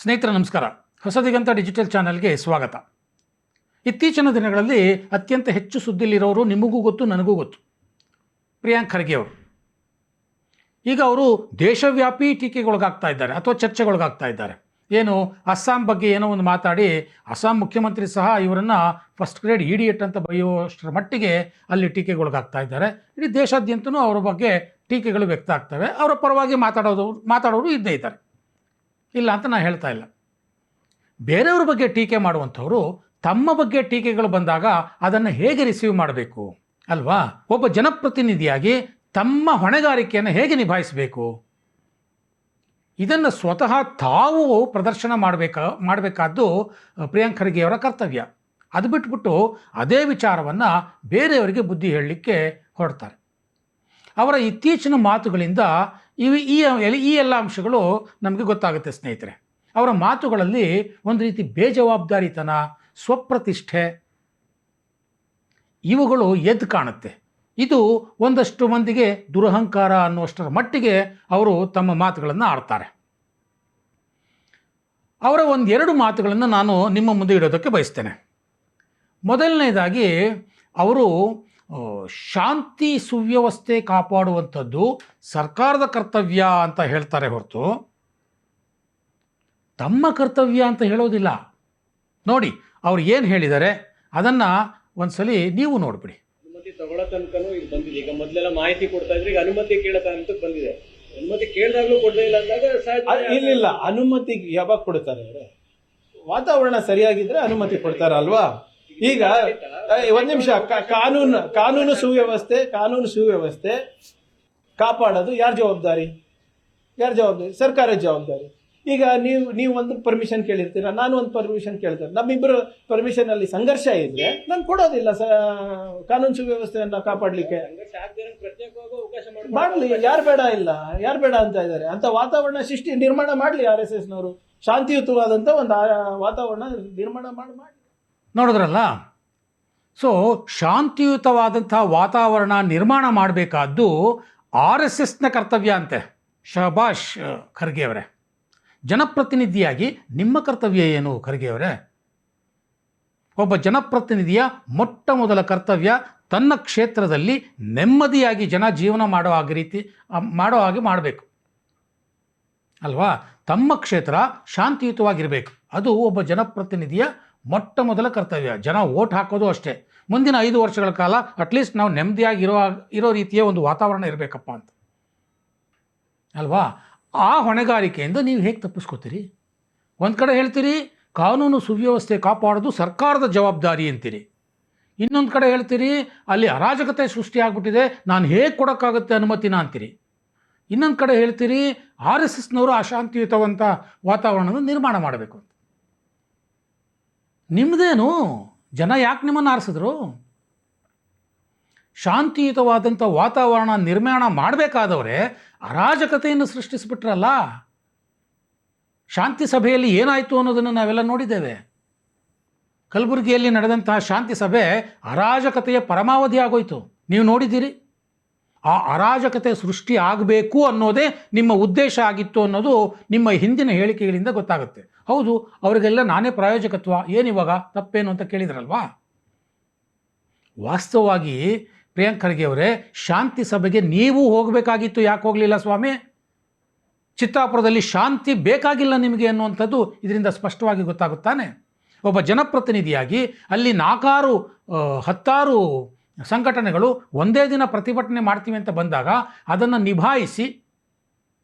ಸ್ನೇಹಿತರೆ ನಮಸ್ಕಾರ. ಹೊಸದಿಗಂತ ಡಿಜಿಟಲ್ ಚಾನೆಲ್ಗೆ ಸ್ವಾಗತ. ಇತ್ತೀಚಿನ ದಿನಗಳಲ್ಲಿ ಅತ್ಯಂತ ಹೆಚ್ಚು ಸುದ್ದಿಲಿರೋರು ನಿಮಗೂ ಗೊತ್ತು, ನನಗೂ ಗೊತ್ತು, ಪ್ರಿಯಾಂಕ್ ಖರ್ಗೆ ಅವರು. ಈಗ ಅವರು ದೇಶವ್ಯಾಪಿ ಟೀಕೆಗೊಳಗಾಗ್ತಾ ಇದ್ದಾರೆ ಅಥವಾ ಚರ್ಚೆಗೊಳಗಾಗ್ತಾ ಇದ್ದಾರೆ. ಏನು, ಅಸ್ಸಾಂ ಬಗ್ಗೆ ಏನೋ ಒಂದು ಮಾತಾಡಿ ಅಸ್ಸಾಂ ಮುಖ್ಯಮಂತ್ರಿ ಸಹ ಇವರನ್ನು ಫಸ್ಟ್ ಗ್ರೇಡ್ ಇಡಿಯಟ್ ಅಂತ ಬರೆಯುವಷ್ಟರ ಮಟ್ಟಿಗೆ ಅಲ್ಲಿ ಟೀಕೆಗೊಳಗಾಗ್ತಾ ಇದ್ದಾರೆ. ಇಡೀ ದೇಶಾದ್ಯಂತನೂ ಅವರ ಬಗ್ಗೆ ಟೀಕೆಗಳು ವ್ಯಕ್ತ ಆಗ್ತವೆ. ಅವರ ಪರವಾಗಿ ಮಾತಾಡೋರು ಇದ್ದೇ ಇದ್ದಾರೆ, ಇಲ್ಲ ಅಂತ ನಾನು ಹೇಳ್ತಾ ಇಲ್ಲ. ಬೇರೆಯವ್ರ ಬಗ್ಗೆ ಟೀಕೆ ಮಾಡುವಂಥವರು ತಮ್ಮ ಬಗ್ಗೆ ಟೀಕೆಗಳು ಬಂದಾಗ ಅದನ್ನು ಹೇಗೆ ರಿಸೀವ್ ಮಾಡಬೇಕು ಅಲ್ವಾ? ಒಬ್ಬ ಜನಪ್ರತಿನಿಧಿಯಾಗಿ ತಮ್ಮ ಹೊಣೆಗಾರಿಕೆಯನ್ನು ಹೇಗೆ ನಿಭಾಯಿಸಬೇಕು, ಇದನ್ನು ಸ್ವತಃ ತಾವು ಪ್ರದರ್ಶನ ಮಾಡಬೇಕಾದ್ದು ಪ್ರಿಯಾಂಕ್ ಖರ್ಗೆಯವರ ಕರ್ತವ್ಯ. ಅದು ಬಿಟ್ಬಿಟ್ಟು ಅದೇ ವಿಚಾರವನ್ನು ಬೇರೆಯವರಿಗೆ ಬುದ್ಧಿ ಹೇಳಲಿಕ್ಕೆ ಹೊರಡ್ತಾರೆ. ಅವರ ಇತ್ತೀಚಿನ ಮಾತುಗಳಿಂದ ಈ ಎಲ್ಲ ಅಂಶಗಳು ನಮಗೆ ಗೊತ್ತಾಗುತ್ತೆ ಸ್ನೇಹಿತರೆ. ಅವರ ಮಾತುಗಳಲ್ಲಿ ಒಂದು ರೀತಿ ಬೇಜವಾಬ್ದಾರಿತನ, ಸ್ವಪ್ರತಿಷ್ಠೆ ಇವುಗಳು ಎದ್ದು ಕಾಣುತ್ತೆ. ಇದು ಒಂದಷ್ಟು ಮಂದಿಗೆ ದುರಹಂಕಾರ ಅನ್ನುವಷ್ಟರ ಮಟ್ಟಿಗೆ ಅವರು ತಮ್ಮ ಮಾತುಗಳನ್ನು ಆಡ್ತಾರೆ. ಅವರ ಒಂದೆರಡು ಮಾತುಗಳನ್ನು ನಾನು ನಿಮ್ಮ ಮುಂದೆ ಇಡೋದಕ್ಕೆ ಬಯಸ್ತೇನೆ. ಮೊದಲನೇದಾಗಿ ಅವರು ಶಾಂತಿ ಸುವ್ಯವಸ್ಥೆ ಕಾಪಾಡುವಂಥದ್ದು ಸರ್ಕಾರದ ಕರ್ತವ್ಯ ಅಂತ ಹೇಳ್ತಾರೆ ಹೊರತು ತಮ್ಮ ಕರ್ತವ್ಯ ಅಂತ ಹೇಳೋದಿಲ್ಲ. ನೋಡಿ ಅವ್ರು ಏನು ಹೇಳಿದ್ದಾರೆ ಅದನ್ನು ಒಂದ್ಸಲಿ ನೀವು ನೋಡ್ಬಿಡಿ. ಅನುಮತಿ ತಗೊಳ್ಳೋ ತನಕನೂ ಈಗ ಬಂದಿದೆ. ಈಗ ಮೊದಲೆಲ್ಲ ಮಾಹಿತಿ ಕೊಡ್ತಾ ಇದ್ರೆ, ಈಗ ಅನುಮತಿ ಕೇಳೋ ತನಕ ಬಂದಿದೆ. ಅನುಮತಿ ಕೇಳಿದಾಗಲೂ ಕೊಡದೇ ಇಲ್ಲ ಅಂದಾಗ ಇಲ್ಲ ಅನುಮತಿ ಯಾವಾಗ ಕೊಡ್ತಾರೆ? ವಾತಾವರಣ ಸರಿಯಾಗಿದ್ರೆ ಅನುಮತಿ ಕೊಡ್ತಾರಲ್ವಾ? ಈಗ ಒಂದ್ ನಿಮಿಷ, ಕಾನೂನು ಸುವ್ಯವಸ್ಥೆ ಕಾಪಾಡೋದು ಯಾರ ಜವಾಬ್ದಾರಿ? ಸರ್ಕಾರದ ಜವಾಬ್ದಾರಿ. ಈಗ ನೀವು ಒಂದು ಪರ್ಮಿಷನ್ ಕೇಳಿರ್ತೀರ, ನಾನು ಒಂದು ಪರ್ಮಿಷನ್ ಕೇಳ್ತೇನೆ, ನಮ್ಮಿಬ್ಬರು ಪರ್ಮಿಷನ್ ಅಲ್ಲಿ ಸಂಘರ್ಷ ಇದ್ರೆ ನಾನು ಕೊಡೋದಿಲ್ಲ ಕಾನೂನು ಸುವ್ಯವಸ್ಥೆಯನ್ನ ಕಾಪಾಡ್ಲಿಕ್ಕೆ. ಮಾಡ್ಲಿ, ಯಾರು ಬೇಡ ಅಂತ ಇದ್ದಾರೆ. ಅಂತ ವಾತಾವರಣ ನಿರ್ಮಾಣ ಮಾಡ್ಲಿ RSS ನವರು. ಶಾಂತಿಯುತವಾದಂತ ಒಂದು ವಾತಾವರಣ ನಿರ್ಮಾಣ ಮಾಡಿ. ನೋಡಿದ್ರಲ್ಲ, ಸೊ ಶಾಂತಿಯುತವಾದಂಥ ವಾತಾವರಣ ನಿರ್ಮಾಣ ಮಾಡಬೇಕಾದ್ದು RSSನ ಕರ್ತವ್ಯ ಅಂತೆ. ಶಹಬಾಷ್ ಖರ್ಗೆ ಅವರೇ, ಜನಪ್ರತಿನಿಧಿಯಾಗಿ ನಿಮ್ಮ ಕರ್ತವ್ಯ ಏನು ಖರ್ಗೆ ಅವರೇ? ಒಬ್ಬ ಜನಪ್ರತಿನಿಧಿಯ ಮೊಟ್ಟ ಮೊದಲ ಕರ್ತವ್ಯ ತನ್ನ ಕ್ಷೇತ್ರದಲ್ಲಿ ನೆಮ್ಮದಿಯಾಗಿ ಜನ ಜೀವನ ಮಾಡೋ ಹಾಗೆ ಮಾಡಬೇಕು ಅಲ್ವಾ? ತಮ್ಮ ಕ್ಷೇತ್ರ ಶಾಂತಿಯುತವಾಗಿರಬೇಕು. ಅದು ಒಬ್ಬ ಜನಪ್ರತಿನಿಧಿಯ ಮೊಟ್ಟ ಮೊದಲ ಕರ್ತವ್ಯ. ಜನ ವೋಟ್ ಹಾಕೋದು ಅಷ್ಟೇ. ಮುಂದಿನ 5 ವರ್ಷಗಳ ಕಾಲ ಅಟ್ಲೀಸ್ಟ್ ನಾವು ನೆಮ್ಮದಿಯಾಗಿ ಇರೋ ರೀತಿಯ ಒಂದು ವಾತಾವರಣ ಇರಬೇಕಪ್ಪ ಅಂತ ಅಲ್ವಾ? ಆ ಹೊಣೆಗಾರಿಕೆಯಿಂದ ನೀವು ಹೇಗೆ ತಪ್ಪಿಸ್ಕೋತೀರಿ? ಒಂದು ಕಡೆ ಹೇಳ್ತೀರಿ ಕಾನೂನು ಸುವ್ಯವಸ್ಥೆ ಕಾಪಾಡೋದು ಸರ್ಕಾರದ ಜವಾಬ್ದಾರಿ ಅಂತೀರಿ, ಇನ್ನೊಂದು ಕಡೆ ಹೇಳ್ತೀರಿ ಅಲ್ಲಿ ಅರಾಜಕತೆ ಸೃಷ್ಟಿಯಾಗ್ಬಿಟ್ಟಿದೆ, ನಾನು ಹೇಗೆ ಕೊಡೋಕ್ಕಾಗುತ್ತೆ ಅನುಮತಿನ ಅಂತೀರಿ. ಇನ್ನೊಂದು ಕಡೆ ಹೇಳ್ತೀರಿ RSSನವರು ಅಶಾಂತಿಯುತವಂಥ ವಾತಾವರಣವನ್ನು ನಿರ್ಮಾಣ ಮಾಡಬೇಕು ಅಂತ. ನಿಮ್ಮದೇನು? ಜನ ಯಾಕೆ ನಿಮ್ಮನ್ನು ಆರಿಸಿದ್ರು? ಶಾಂತಿಯುತವಾದಂಥ ವಾತಾವರಣ ನಿರ್ಮಾಣ ಮಾಡಬೇಕಾದವರೇ ಅರಾಜಕತೆಯನ್ನು ಸೃಷ್ಟಿಸಿಬಿಟ್ರಲ್ಲ. ಶಾಂತಿ ಸಭೆಯಲ್ಲಿ ಏನಾಯಿತು ಅನ್ನೋದನ್ನು ನಾವೆಲ್ಲ ನೋಡಿದ್ದೇವೆ. ಕಲಬುರಗಿಯಲ್ಲಿ ನಡೆದಂತಹ ಶಾಂತಿ ಸಭೆ ಅರಾಜಕತೆಯ ಪರಮಾವಧಿ ಆಗೋಯ್ತು. ನೀವು ನೋಡಿದ್ದೀರಿ. ಆ ಅರಾಜಕತೆ ಸೃಷ್ಟಿ ಆಗಬೇಕು ಅನ್ನೋದೇ ನಿಮ್ಮ ಉದ್ದೇಶ ಆಗಿತ್ತು ಅನ್ನೋದು ನಿಮ್ಮ ಹಿಂದಿನ ಹೇಳಿಕೆಗಳಿಂದ ಗೊತ್ತಾಗುತ್ತೆ. ಹೌದು, ಅವರಿಗೆಲ್ಲ ನಾನೇ ಪ್ರಾಯೋಜಕತ್ವ, ಏನಿವಾಗ ತಪ್ಪೇನು ಅಂತ ಕೇಳಿದ್ರಲ್ವಾ? ವಾಸ್ತವವಾಗಿ ಪ್ರಿಯಾಂಕ್ ಖರ್ಗೆ ಅವರೇ, ಶಾಂತಿ ಸಭೆಗೆ ನೀವು ಹೋಗಬೇಕಾಗಿತ್ತು. ಯಾಕೆ ಹೋಗಲಿಲ್ಲ ಸ್ವಾಮಿ? ಚಿತ್ತಾಪುರದಲ್ಲಿ ಶಾಂತಿ ಬೇಕಾಗಿಲ್ಲ ನಿಮಗೆ ಅನ್ನುವಂಥದ್ದು ಇದರಿಂದ ಸ್ಪಷ್ಟವಾಗಿ ಗೊತ್ತಾಗುತ್ತಾನೆ. ಒಬ್ಬ ಜನಪ್ರತಿನಿಧಿಯಾಗಿ ಅಲ್ಲಿ 4-10 ಸಂಘಟನೆಗಳು ಒಂದೇ ದಿನ ಪ್ರತಿಭಟನೆ ಮಾಡ್ತೀವಿ ಅಂತ ಬಂದಾಗ ಅದನ್ನು ನಿಭಾಯಿಸಿ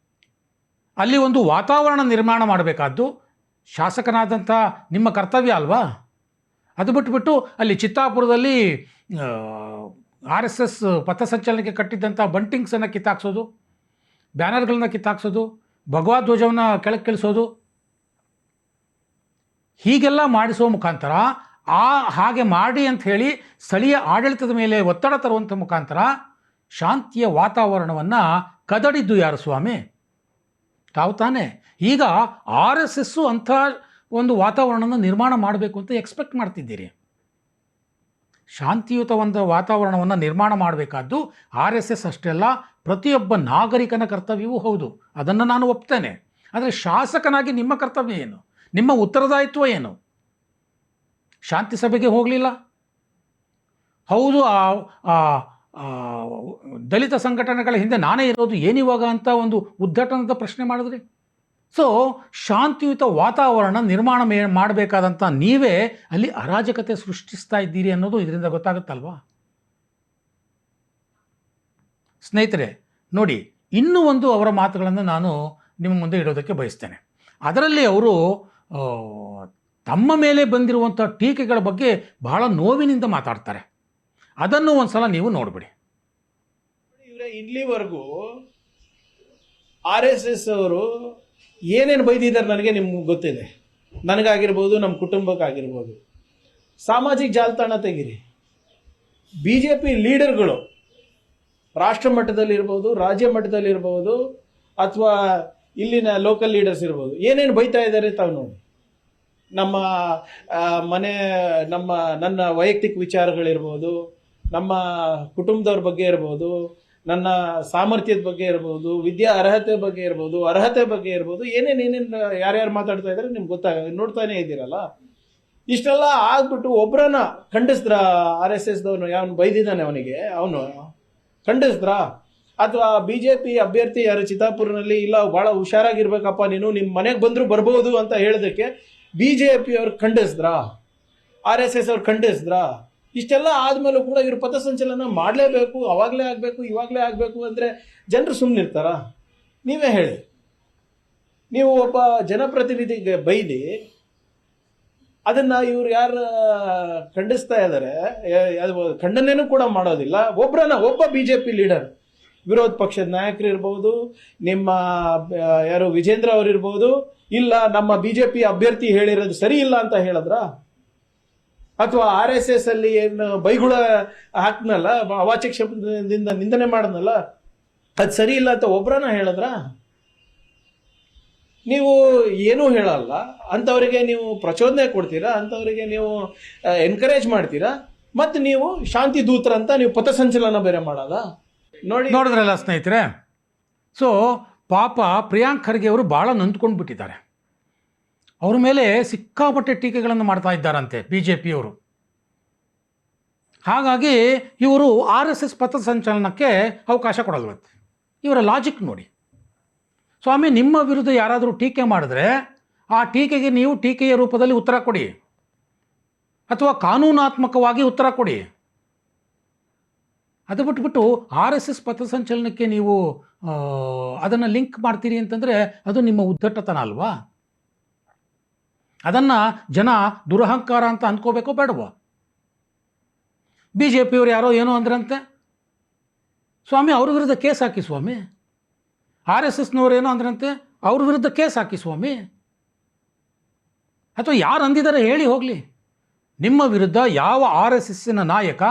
ಅಲ್ಲಿ ಒಂದು ವಾತಾವರಣ ನಿರ್ಮಾಣ ಮಾಡಬೇಕಾದ್ದು ಶಾಸಕನಾದಂಥ ನಿಮ್ಮ ಕರ್ತವ್ಯ ಅಲ್ವಾ? ಅದು ಬಿಟ್ಟುಬಿಟ್ಟು ಅಲ್ಲಿ ಚಿತ್ತಾಪುರದಲ್ಲಿ RSS ಪಥಸಂಚಲನಕ್ಕೆ ಕಟ್ಟಿದ್ದಂಥ ಬಂಟಿಂಗ್ಸನ್ನು ಕಿತ್ತಾಕ್ಸೋದು, ಬ್ಯಾನರ್ಗಳನ್ನ ಕಿತ್ತಾಕ್ಸೋದು, ಭಗವಾ ಧ್ವಜವನ್ನು ಕೆಳಕ್ಕಿಳಿಸೋದು, ಹೀಗೆಲ್ಲ ಮಾಡಿಸೋ ಮುಖಾಂತರ ಹಾಗೆ ಮಾಡಿ ಅಂತ ಹೇಳಿ ಸ್ಥಳೀಯ ಆಡಳಿತದ ಮೇಲೆ ಒತ್ತಡ ತರುವಂಥ ಮುಖಾಂತರ ಶಾಂತಿಯ ವಾತಾವರಣವನ್ನು ಕದಡಿದ್ದು ಯಾರು ಸ್ವಾಮಿ? ತಾವು ತಾನೇ. ಈಗ RSS ಅಂಥ ಒಂದು ವಾತಾವರಣವನ್ನು ನಿರ್ಮಾಣ ಮಾಡಬೇಕು ಅಂತ ಎಕ್ಸ್ಪೆಕ್ಟ್ ಮಾಡ್ತಿದ್ದೀರಿ. ಶಾಂತಿಯುತ ಒಂದು ವಾತಾವರಣವನ್ನು ನಿರ್ಮಾಣ ಮಾಡಬೇಕಾದ್ದು RSS ಅಷ್ಟೇ ಅಲ್ಲ, ಪ್ರತಿಯೊಬ್ಬ ನಾಗರಿಕನ ಕರ್ತವ್ಯವೂ ಹೌದು. ಅದನ್ನು ನಾನು ಒಪ್ತೇನೆ. ಆದರೆ ಶಾಸಕನಾಗಿ ನಿಮ್ಮ ಕರ್ತವ್ಯ ಏನು? ನಿಮ್ಮ ಉತ್ತರದಾಯಿತ್ವ ಏನು? ಶಾಂತಿ ಸಭೆಗೆ ಹೋಗಲಿಲ್ಲ. ಹೌದು, ದಲಿತ ಸಂಘಟನೆಗಳ ಹಿಂದೆ ನಾನೇ ಇರೋದು ಏನಿವಾಗ ಅಂತ ಒಂದು ಉದ್ಘಾಟನದ ಪ್ರಶ್ನೆ ಮಾಡಿದ್ರಿ. ಸೊ ಶಾಂತಿಯುತ ವಾತಾವರಣ ನಿರ್ಮಾಣ ಮಾಡಬೇಕಾದಂಥ ನೀವೇ ಅಲ್ಲಿ ಅರಾಜಕತೆ ಸೃಷ್ಟಿಸ್ತಾ ಇದ್ದೀರಿ ಅನ್ನೋದು ಇದರಿಂದ ಗೊತ್ತಾಗುತ್ತಲ್ವಾ? ಸ್ನೇಹಿತರೆ ನೋಡಿ, ಇನ್ನೂ ಒಂದು ಅವರ ಮಾತುಗಳನ್ನು ನಾನು ನಿಮ್ಮ ಮುಂದೆ ಇಡೋದಕ್ಕೆ ಬಯಸ್ತೇನೆ. ಅದರಲ್ಲಿ ಅವರು ತಮ್ಮ ಮೇಲೆ ಬಂದಿರುವಂಥ ಟೀಕೆಗಳ ಬಗ್ಗೆ ಬಹಳ ನೋವಿನಿಂದ ಮಾತಾಡ್ತಾರೆ. ಅದನ್ನು ಒಂದು ಸಲ ನೀವು ನೋಡಿಬಿಡಿ. ಇವರೇ ಇಲ್ಲಿವರೆಗೂ RSS ಅವರು ಏನೇನು ಬೈದಿದ್ದಾರೆ ನನಗೆ ನಿಮ್ಗೆ ಗೊತ್ತಿದೆ. ನನಗಾಗಿರ್ಬೋದು, ನಮ್ಮ ಕುಟುಂಬಕ್ಕಾಗಿರ್ಬೋದು. ಸಾಮಾಜಿಕ ಜಾಲತಾಣ ತೆಗೀರಿ, BJP ಲೀಡರ್ಗಳು ರಾಷ್ಟ್ರ ಮಟ್ಟದಲ್ಲಿರ್ಬೋದು, ರಾಜ್ಯ ಮಟ್ಟದಲ್ಲಿರ್ಬೋದು, ಅಥವಾ ಇಲ್ಲಿನ ಲೋಕಲ್ ಲೀಡರ್ಸ್ ಇರ್ಬೋದು, ಏನೇನು ಬೈತಾ ಇದ್ದಾರೆ ತಾವು ನೋಡಿ. ನನ್ನ ವೈಯಕ್ತಿಕ ವಿಚಾರಗಳಿರ್ಬೋದು, ನಮ್ಮ ಕುಟುಂಬದವ್ರ ಬಗ್ಗೆ ಇರ್ಬೋದು, ನನ್ನ ಸಾಮರ್ಥ್ಯದ ಬಗ್ಗೆ ಇರ್ಬೋದು, ವಿದ್ಯಾ ಅರ್ಹತೆ ಬಗ್ಗೆ ಇರ್ಬೋದು, ಏನೇನು ಯಾರ್ಯಾರು ಮಾತಾಡ್ತಾ ಇದ್ದಾರೆ ನಿಮ್ಗೆ ನೋಡ್ತಾನೆ ಇದ್ದೀರಲ್ಲ. ಇಷ್ಟೆಲ್ಲ ಆಗ್ಬಿಟ್ಟು ಒಬ್ಬರನ್ನ ಖಂಡಿಸಿದ್ರ RSSದವನು ಯಾವನು ಬೈದಿದ್ದಾನೆ ಅವನು ಖಂಡಿಸಿದ್ರ? ಅಥವಾ BJP ಅಭ್ಯರ್ಥಿ ಯಾರು ಚಿತ್ತಾಪುರನಲ್ಲಿ ಇಲ್ಲ ಭಾಳ ಹುಷಾರಾಗಿರ್ಬೇಕಪ್ಪ ನೀನು, ನಿಮ್ಮ ಮನೆಗೆ ಬಂದರೂ ಬರ್ಬೋದು ಅಂತ ಹೇಳೋದಕ್ಕೆ BJP ಅವ್ರು ಖಂಡಿಸಿದ್ರ? RSS ಅವ್ರು ಖಂಡಿಸಿದ್ರ? ಇಷ್ಟೆಲ್ಲ ಆದಮೇಲೂ ಕೂಡ ಇವರು ಪಥಸಂಚಲನ ಮಾಡಲೇಬೇಕು, ಅವಾಗಲೇ ಆಗಬೇಕು, ಇವಾಗಲೇ ಆಗಬೇಕು ಅಂದರೆ ಜನರು ಸುಮ್ಮನಿರ್ತಾರ? ನೀವೇ ಹೇಳಿ. ನೀವು ಒಬ್ಬ ಜನಪ್ರತಿನಿಧಿಗೆ ಬೈದಿ ಅದನ್ನು ಇವ್ರು ಯಾರು ಖಂಡಿಸ್ತಾ ಇದ್ದಾರೆ, ಖಂಡನೆಯೂ ಕೂಡ ಮಾಡೋದಿಲ್ಲ. ಒಬ್ಬ BJP ಲೀಡರ್, ವಿರೋಧ ಪಕ್ಷದ ನಾಯಕರು ಇರ್ಬೋದು, ನಿಮ್ಮ ಯಾರು ವಿಜೇಂದ್ರ ಅವರಿರ್ಬೋದು, ಇಲ್ಲ ನಮ್ಮ BJP ಅಭ್ಯರ್ಥಿ ಹೇಳಿರೋದು ಸರಿ ಇಲ್ಲ ಅಂತ ಹೇಳಿದ್ರ? ಅಥವಾ RSS ಅಲ್ಲಿ ಏನು ಬೈಗುಳ ಹಾಕ್ನಲ್ಲ, ಅವಾಚ್ಯ ಶಬ್ದದಿಂದ ನಿಂದನೆ ಮಾಡಿದ್ನಲ್ಲ, ಅದು ಸರಿ ಇಲ್ಲ ಅಂತ ಒಬ್ಬರನ್ನ ಹೇಳಿದ್ರ? ನೀವು ಏನೂ ಹೇಳಲ್ಲ, ಅಂಥವರಿಗೆ ನೀವು ಪ್ರಚೋದನೆ ಕೊಡ್ತೀರಾ, ಅಂಥವರಿಗೆ ನೀವು ಎನ್ಕರೇಜ್ ಮಾಡ್ತೀರಾ, ಮತ್ತು ನೀವು ಶಾಂತಿ ದೂತರಂತ ನೀವು ಪಥಸಂಚಲನ ಬೇರೆ ಮಾಡೋದ? ನೋಡಿದ್ರಲ್ಲ ಸ್ನೇಹಿತರೆ. ಸೊ ಪಾಪ ಪ್ರಿಯಾಂಕ್ ಖರ್ಗೆ ಅವರು ಭಾಳ ನೊಂದ್ಕೊಂಡು ಬಿಟ್ಟಿದ್ದಾರೆ. ಅವ್ರ ಮೇಲೆ ಸಿಕ್ಕಾಪಟ್ಟೆ ಟೀಕೆಗಳನ್ನು ಮಾಡ್ತಾ ಇದ್ದಾರಂತೆ BJP ಅವರು. ಹಾಗಾಗಿ ಇವರು RSS ಪಥಸಂಚಲನಕ್ಕೆ ಅವಕಾಶ ಕೊಡಲ್ವಂತೆ. ಇವರ ಲಾಜಿಕ್ ನೋಡಿ. ಸ್ವಾಮಿ, ನಿಮ್ಮ ವಿರುದ್ಧ ಯಾರಾದರೂ ಟೀಕೆ ಮಾಡಿದ್ರೆ ಆ ಟೀಕೆಗೆ ನೀವು ಟೀಕೆಯ ರೂಪದಲ್ಲಿ ಉತ್ತರ ಕೊಡಿ, ಅಥವಾ ಕಾನೂನಾತ್ಮಕವಾಗಿ ಉತ್ತರ ಕೊಡಿ. ಅದು ಬಿಟ್ಬಿಟ್ಟು RSS ಪಥಸಂಚಲನಕ್ಕೆ ನೀವು ಅದನ್ನು ಲಿಂಕ್ ಮಾಡ್ತೀರಿ ಅಂತಂದರೆ ಅದು ನಿಮ್ಮ ಉದ್ದಟತನ ಅಲ್ವಾ? ಅದನ್ನು ಜನ ದುರಹಂಕಾರ ಅಂತ ಅಂದ್ಕೋಬೇಕೋ ಬೇಡವೋ? BJP ಅವರು ಯಾರೋ ಏನೋ ಅಂದ್ರಂತೆ, ಸ್ವಾಮಿ ಅವ್ರ ವಿರುದ್ಧ ಕೇಸ್ ಹಾಕಿ ಸ್ವಾಮಿ. RSSನವ್ರು ಏನೋ ಅಂದ್ರಂತೆ, ಅವ್ರ ವಿರುದ್ಧ ಕೇಸ್ ಹಾಕಿ ಸ್ವಾಮಿ. ಅಥವಾ ಯಾರು ಅಂದಿದ್ದಾರೆ ಹೇಳಿ ಹೋಗಲಿ. ನಿಮ್ಮ ವಿರುದ್ಧ ಯಾವ RSSನ ನಾಯಕ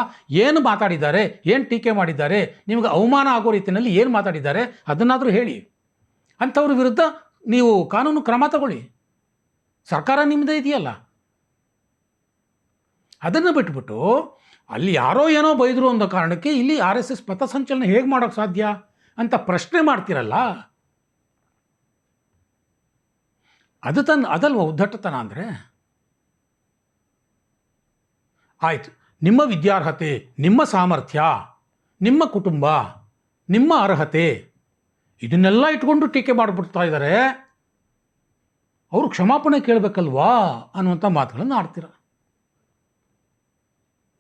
ಏನು ಮಾತಾಡಿದ್ದಾರೆ, ಏನು ಟೀಕೆ ಮಾಡಿದ್ದಾರೆ, ನಿಮಗೆ ಅವಮಾನ ಆಗೋ ರೀತಿಯಲ್ಲಿ ಏನು ಮಾತಾಡಿದ್ದಾರೆ ಅದನ್ನಾದರೂ ಹೇಳಿ. ಅಂಥವ್ರ ವಿರುದ್ಧ ನೀವು ಕಾನೂನು ಕ್ರಮ ತಗೊಳ್ಳಿ. ಸರ್ಕಾರ ನಿಮ್ಮದೇ ಇದೆಯಲ್ಲ. ಅದನ್ನು ಬಿಟ್ಬಿಟ್ಟು ಅಲ್ಲಿ ಯಾರೋ ಏನೋ ಬೈದರು ಅನ್ನೋ ಕಾರಣಕ್ಕೆ ಇಲ್ಲಿ RSS ಪಥಸಂಚಲನ ಹೇಗೆ ಮಾಡೋಕ್ಕೆ ಸಾಧ್ಯ ಅಂತ ಪ್ರಶ್ನೆ ಮಾಡ್ತಿರಲ್ಲ. ಅದಲ್ವ ಉದ್ದಟತನ ಅಂದರೆ? ಆಯಿತು, ನಿಮ್ಮ ವಿದ್ಯಾರ್ಹತೆ, ನಿಮ್ಮ ಸಾಮರ್ಥ್ಯ, ನಿಮ್ಮ ಕುಟುಂಬ, ನಿಮ್ಮ ಅರ್ಹತೆ ಇದನ್ನೆಲ್ಲ ಇಟ್ಕೊಂಡು ಟೀಕೆ ಮಾಡಿಬಿಡ್ತಾ ಇದ್ದಾರೆ. ಅವರು ಕ್ಷಮಾಪಣೆ ಕೇಳಬೇಕಲ್ವಾ ಅನ್ನುವಂಥ ಮಾತುಗಳನ್ನು ಆಡ್ತೀರ.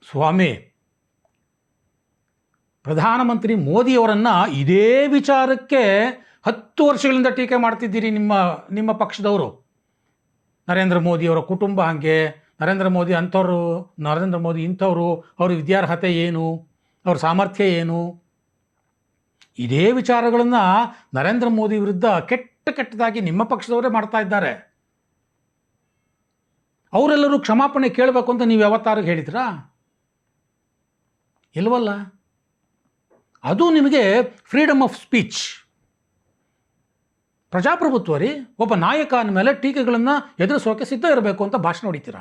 ಸ್ವಾಮಿ, ಪ್ರಧಾನಮಂತ್ರಿ ಮೋದಿಯವರನ್ನು ಇದೇ ವಿಚಾರಕ್ಕೆ 10 ವರ್ಷಗಳಿಂದ ಟೀಕೆ ಮಾಡ್ತಿದ್ದೀರಿ ನಿಮ್ಮ ಪಕ್ಷದವರು. ನರೇಂದ್ರ ಮೋದಿಯವರ ಕುಟುಂಬ ಹಾಗೆ, ನರೇಂದ್ರ ಮೋದಿ ಅಂಥವ್ರು, ನರೇಂದ್ರ ಮೋದಿ ಇಂಥವರು, ಅವ್ರ ವಿದ್ಯಾರ್ಹತೆ ಏನು, ಅವ್ರ ಸಾಮರ್ಥ್ಯ ಏನು, ಇದೇ ವಿಚಾರಗಳನ್ನು ನರೇಂದ್ರ ಮೋದಿ ವಿರುದ್ಧ ಕೆಟ್ಟದಾಗಿ ನಿಮ್ಮ ಪಕ್ಷದವರೇ ಮಾಡ್ತಾ ಇದ್ದಾರೆ. ಅವರೆಲ್ಲರೂ ಕ್ಷಮಾಪಣೆ ಕೇಳಬೇಕು ಅಂತ ನೀವು ಯಾವತ್ತಾರು ಹೇಳಿದ್ರಾ? ಇಲ್ವಲ್ಲ. ಅದು ನಿಮಗೆ ಫ್ರೀಡಮ್ ಆಫ್ ಸ್ಪೀಚ್, ಪ್ರಜಾಪ್ರಭುತ್ವ ರೀ. ಒಬ್ಬ ನಾಯಕ ಅಂದಮೇಲೆ ಟೀಕೆಗಳನ್ನು ಎದುರಿಸೋಕೆ ಸಿದ್ಧ ಇರಬೇಕು ಅಂತ ಭಾಷಣ ಹೊಡಿತೀರ.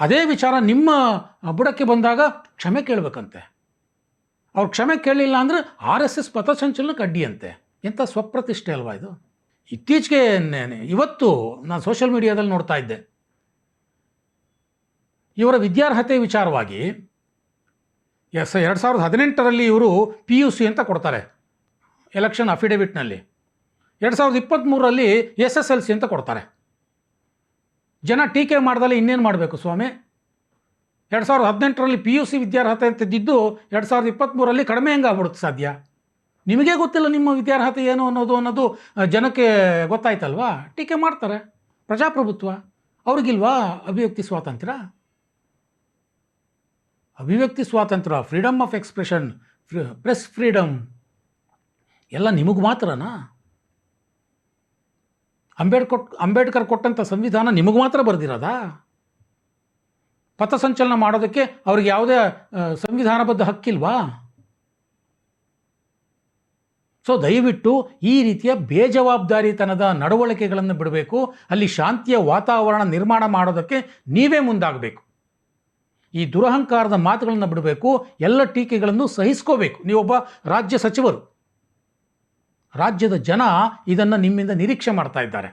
ಅದೇ ವಿಚಾರ ನಿಮ್ಮ ಬುಡಕ್ಕೆ ಬಂದಾಗ ಕ್ಷಮೆ ಕೇಳಬೇಕಂತೆ. ಅವ್ರು ಕ್ಷಮೆ ಕೇಳಲಿಲ್ಲ ಅಂದರೆ RSS ಪಥಸಂಚಲನಕ್ಕೆ ಅಡ್ಡಿಯಂತೆ. ಎಂಥ ಸ್ವಪ್ರತಿಷ್ಠೆ ಅಲ್ವಾ ಇದು? ಇತ್ತೀಚೆಗೆ ಇವತ್ತು ನಾನು ಸೋಷಿಯಲ್ ಮೀಡಿಯಾದಲ್ಲಿ ನೋಡ್ತಾ ಇದ್ದೆ, ಇವರ ವಿದ್ಯಾರ್ಹತೆ ವಿಚಾರವಾಗಿ 2018ರಲ್ಲಿ ಇವರು PUC ಅಂತ ಕೊಡ್ತಾರೆ ಎಲೆಕ್ಷನ್ ಅಫಿಡವಿಟ್ನಲ್ಲಿ, 2023ರಲ್ಲಿ SSLC ಅಂತ ಕೊಡ್ತಾರೆ. ಜನ ಟೀಕೆ ಮಾಡ್ದಲ್ಲ ಇನ್ನೇನು ಮಾಡಬೇಕು ಸ್ವಾಮಿ? 2018ರಲ್ಲಿ PUC ವಿದ್ಯಾರ್ಹತೆ ಅಂತಿದ್ದು 2023ರಲ್ಲಿ ಕಡಿಮೆ ಹೆಂಗಾಗ್ಬಿಡುತ್ತೆ ಸಾಧ್ಯ? ನಿಮಗೇ ಗೊತ್ತಿಲ್ಲ ನಿಮ್ಮ ವಿದ್ಯಾರ್ಹತೆ ಏನು ಅನ್ನೋದು ಜನಕ್ಕೆ ಗೊತ್ತಾಯ್ತಲ್ವಾ? ಟೀಕೆ ಮಾಡ್ತಾರೆ. ಪ್ರಜಾಪ್ರಭುತ್ವ ಅವ್ರಿಗಿಲ್ವಾ ಅಭಿವ್ಯಕ್ತಿ ಸ್ವಾತಂತ್ರ್ಯ? ಅಭಿವ್ಯಕ್ತಿ ಸ್ವಾತಂತ್ರ್ಯ, freedom of expression, press freedom ಎಲ್ಲ ನಿಮಗೆ ಮಾತ್ರನಾ? ಅಂಬೇಡ್ಕರ್ ಕೊಟ್ಟಂಥ ಸಂವಿಧಾನ ನಿಮಗೆ ಮಾತ್ರ ಬರೆದಿರೋದಾ? ಪಥಸಂಚಲನ ಮಾಡೋದಕ್ಕೆ ಅವ್ರಿಗೆ ಯಾವುದೇ ಸಂವಿಧಾನಬದ್ಧ ಹಕ್ಕಿಲ್ವಾ? ಸೊ ದಯವಿಟ್ಟು ಈ ರೀತಿಯ ಬೇಜವಾಬ್ದಾರಿತನದ ನಡವಳಿಕೆಗಳನ್ನು ಬಿಡಬೇಕು. ಅಲ್ಲಿ ಶಾಂತಿಯ ವಾತಾವರಣ ನಿರ್ಮಾಣ ಮಾಡೋದಕ್ಕೆ ನೀವೇ ಮುಂದಾಗಬೇಕು. ಈ ದುರಹಂಕಾರದ ಮಾತುಗಳನ್ನು ಬಿಡಬೇಕು. ಎಲ್ಲ ಟೀಕೆಗಳನ್ನು ಸಹಿಸ್ಕೋಬೇಕು. ನೀವೊಬ್ಬ ರಾಜ್ಯ ಸಚಿವರು, ರಾಜ್ಯದ ಜನ ಇದನ್ನು ನಿಮ್ಮಿಂದ ನಿರೀಕ್ಷೆ ಮಾಡ್ತಾ ಇದ್ದಾರೆ.